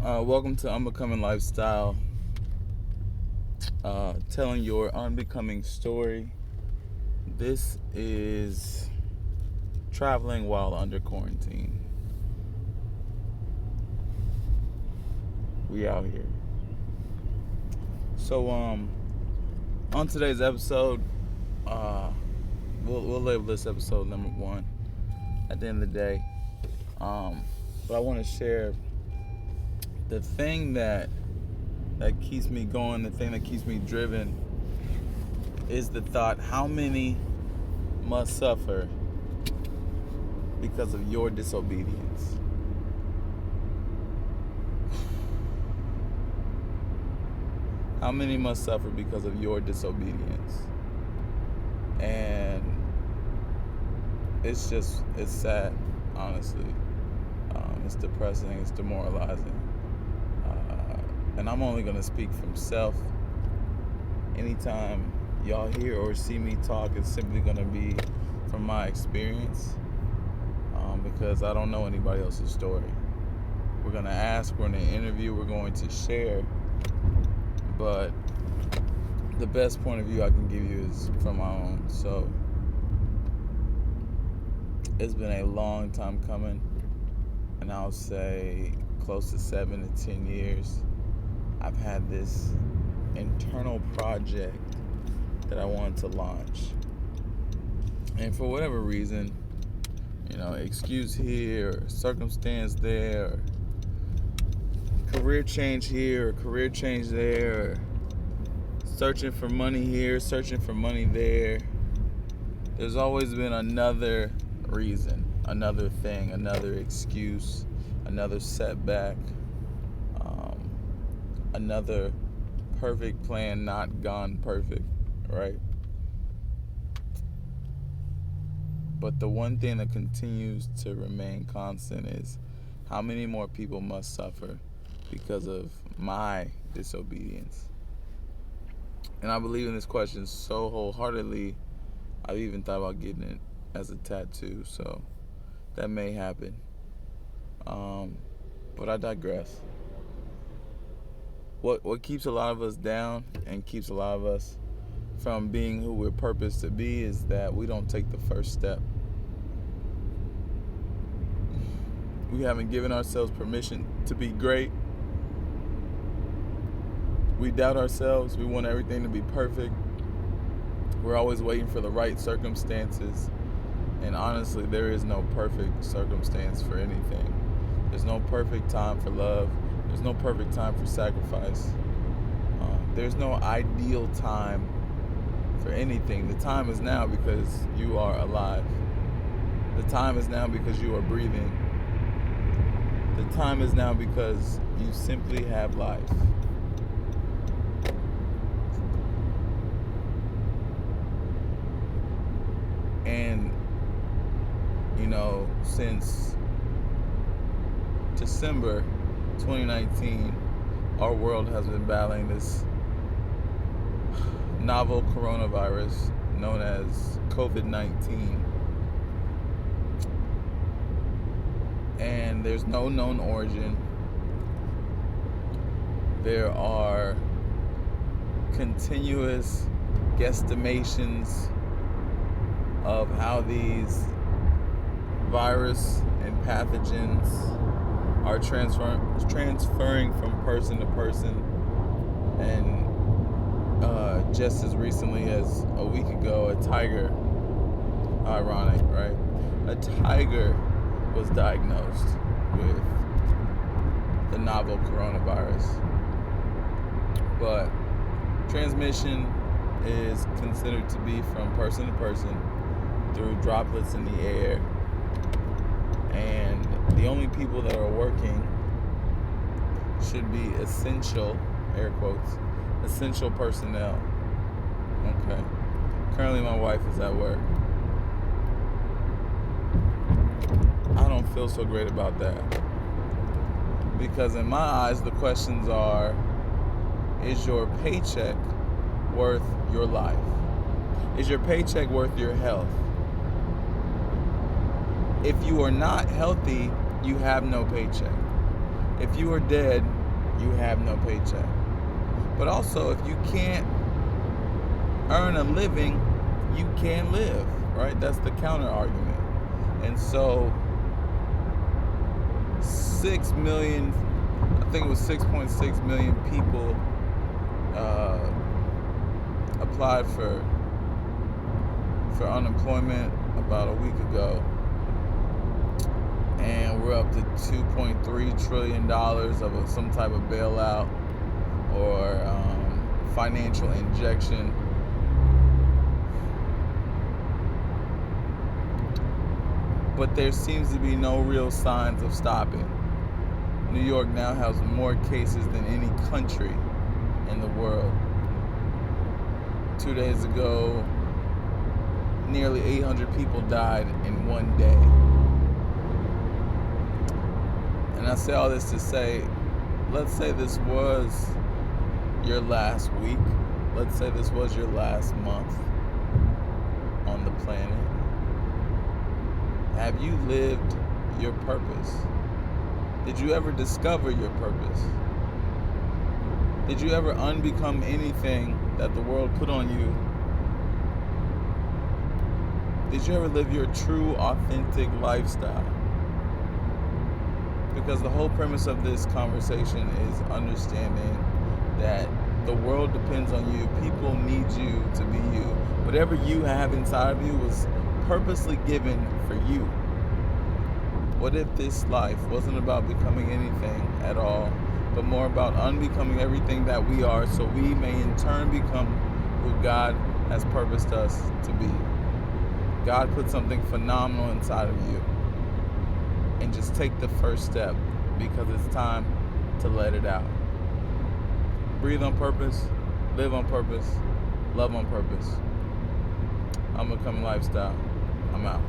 Welcome to Unbecoming Lifestyle, telling your unbecoming story. This is traveling while under quarantine. We out here. So, on today's episode, uh, we'll label this episode number one. At the end of the day, but I want to share the thing that keeps me going, the thing that keeps me driven, is the thought: how many must suffer because of your disobedience? How many must suffer because of your disobedience? And it's sad, honestly. It's depressing, it's demoralizing. And I'm only going to speak from self. Anytime y'all hear or see me talk, it's simply going to be from my experience, because I don't know anybody else's story. We're going to ask, we're going to interview, we're going to share, but the best point of view I can give you is from my own. So it's been a long time coming, and I'll say close to 7 to 10 years. I've had this internal project that I wanted to launch, and for whatever reason, excuse here, or circumstance there, or career change here, or career change there, or searching for money here, searching for money there. There's always been another reason, another thing, another excuse, another setback, another perfect plan not gone perfect, right? But the one thing that continues to remain constant is how many more people must suffer because of my disobedience. And I believe in this question so wholeheartedly, I've even thought about getting it as a tattoo, so that may happen. But I digress. What keeps a lot of us down and keeps a lot of us from being who we're purposed to be is that we don't take the first step. We haven't given ourselves permission to be great. We doubt ourselves. We want everything to be perfect. We're always waiting for the right circumstances. And honestly, there is no perfect circumstance for anything. There's no perfect time for love. There's no perfect time for sacrifice. There's no ideal time for anything. The time is now because you are alive. The time is now because you are breathing. The time is now because you simply have life. And, since December 2019, our world has been battling this novel coronavirus known as COVID-19. And there's no known origin. There are continuous guesstimations of how these virus and pathogens are transferring from person to person. And just as recently as a week ago, a tiger, ironic, right? A tiger was diagnosed with the novel coronavirus. But transmission is considered to be from person to person through droplets in the air. And the only people that are working should be essential, air quotes, essential personnel. Okay. Currently my wife is at work. I don't feel so great about that. Because in my eyes, the questions are, is your paycheck worth your life? Is your paycheck worth your health? If you are not healthy, you have no paycheck. If you are dead, you have no paycheck. But also, if you can't earn a living, you can't live, right? That's the counter argument. And so 6 million, I think it was 6.6 million people applied for unemployment about a week ago, and we're up to $2.3 trillion of some type of bailout or financial injection. But there seems to be no real signs of stopping. New York now has more cases than any country in the world. 2 days ago, nearly 800 people died in one day. And I say all this to say, let's say this was your last week. Let's say this was your last month on the planet. Have you lived your purpose? Did you ever discover your purpose? Did you ever unbecome anything that the world put on you? Did you ever live your true, authentic lifestyle? Because the whole premise of this conversation is understanding that the world depends on you. People need you to be you. Whatever you have inside of you was purposely given for you. What if this life wasn't about becoming anything at all, but more about unbecoming everything that we are, so we may in turn become who God has purposed us to be? God put something phenomenal inside of you, and just take the first step, because it's time to let it out. Breathe on purpose, live on purpose, love on purpose. Unbecoming Lifestyle. I'm out.